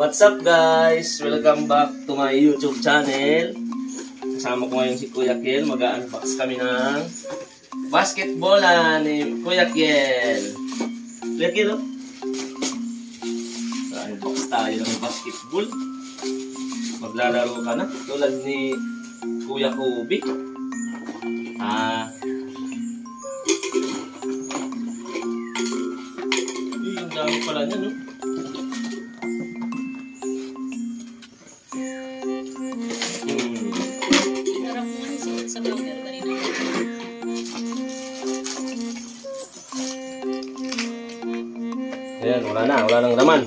What's up guys? Welcome back to my YouTube channel. Kasama ko ngayon si Kuya Kiel. Mag-unbox kami ng basketballan ni Kuya Kiel. Kuya Kiel, oh. Unbox tayo ng basketball. Maglalaro ka na tulad ni Kuya Kobe. Ang dami pala niya, no? Ayan, wala nang laman.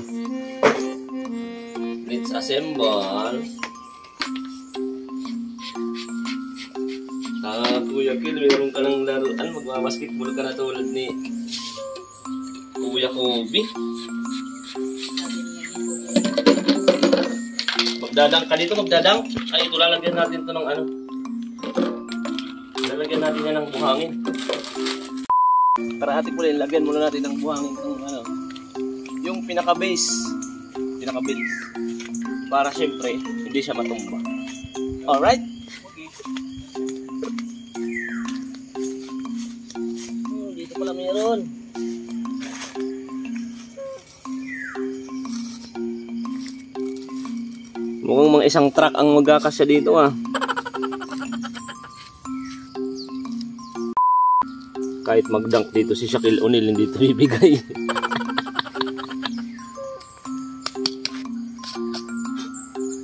Let's assemble. Kuya Kiel, meron ka ng laruan. Magbabasketball ka na tulad ni Kuya Kobe. Magdadang ka dito, magdadang. Ay, ito lalagyan natin ito ng ano. Lalagyan natin yan ng buhangin. Para ating pulin, lagyan muna natin ng buhangin ng ano. Yung pinaka-base. Pinaka-base. Para syempre, hindi siya matumba. Alright? Dito pala meron. Mukhang mga isang truck ang magkakasya dito Kahit mag-dunk dito si Shaquille O'Neal hindi ito bibigay.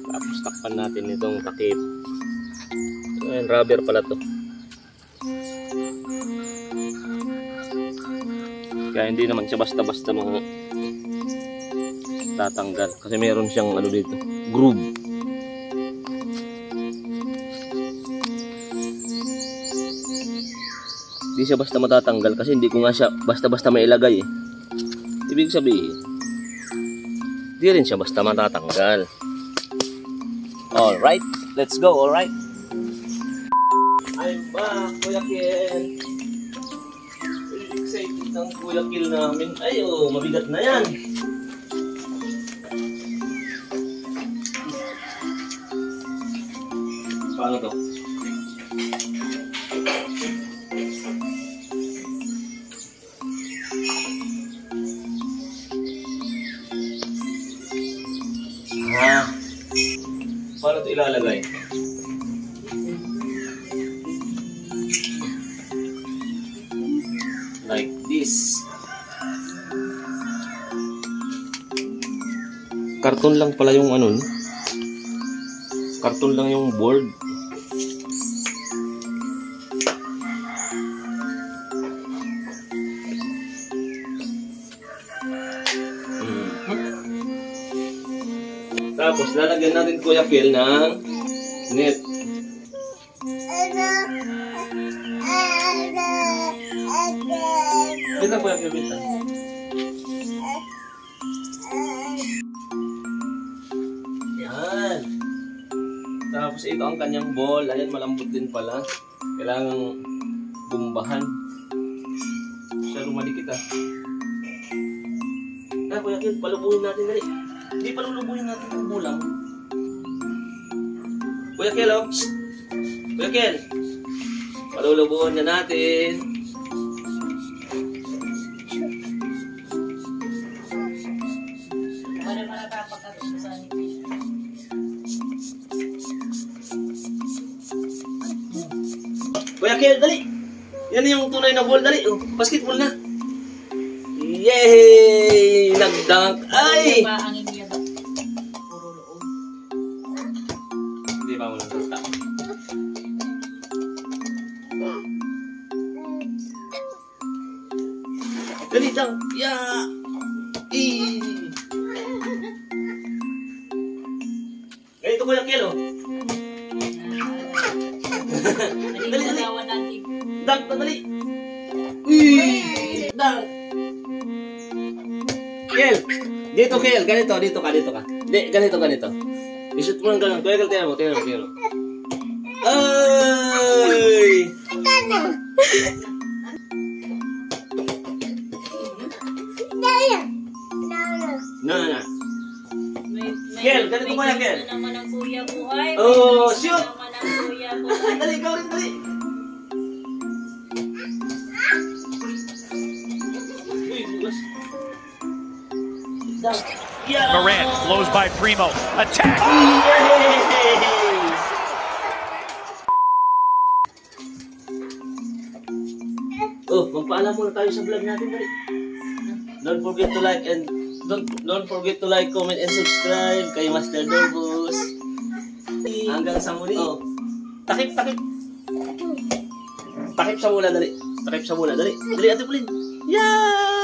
Tapos takpan natin itong takip. Ayan, rubber pala to. Kaya hindi naman siya basta-basta mga tatanggal. Kasi meron siyang ano dito, groove. Hindi siya basta matatanggal kasi hindi ko nga siya basta-basta mailagay Ibig sabihin, hindi rin siya basta matatanggal. Alright, let's go, alright. I'm back, Kuya Kiel. Excited ng Kuya Kiel namin. Ay, mabigat na yan. Paano to? Paano ito ilalagay? Like this. Karton lang pala yung ano. Karton lang yung board. Tapos lalagyan natin Kuya Kiel ng net. Dito Kuya Kiel, dito. Yan. Tapos ito ang kanyang ball. Ayan, malambot din pala. Kailangang bumbahan. Siya lumalikit Kuya Kiel, palubuhin natin dali. Hindi pa lulubuhin natin ang bulang. Kuya Kiel, Kuya Kiel. Palulubuhin na natin. Kuya Kiel, dali. Yan yung tunay na ball, dali. Basketball na. Yay! Nag-dunk. Ay! Hindi pa mo nag-dunk. Dali, dunk. Yeah! Ganito Kuya Kiel, Dali, dali. Dunk na, dali. Dunk. Kiel, dito Kiel, ganito, dito ka. Di, ganito. I-shoot mo ng ganun. Kuya Kiel, tingnan mo. Ay! Na. Kel, ganito mo yan, Kel. May naman ang kuya buhay. Oh, shoot! Naman ang kuya buhay. Dali, ikaw rin, dali. Uy, bukas. Yeah! Morant blows by Primo. Attack! Yay! Oh, magpaalam muna tayo sa vlog natin, dali. Don't forget to like and don't forget to like, comment and subscribe kay Master Dorbus. Hanggang sa muli. Oh. Takip. Takip sa mula, dali. Takip sa mula, dali. Dali, Ate Pauline. Yeah!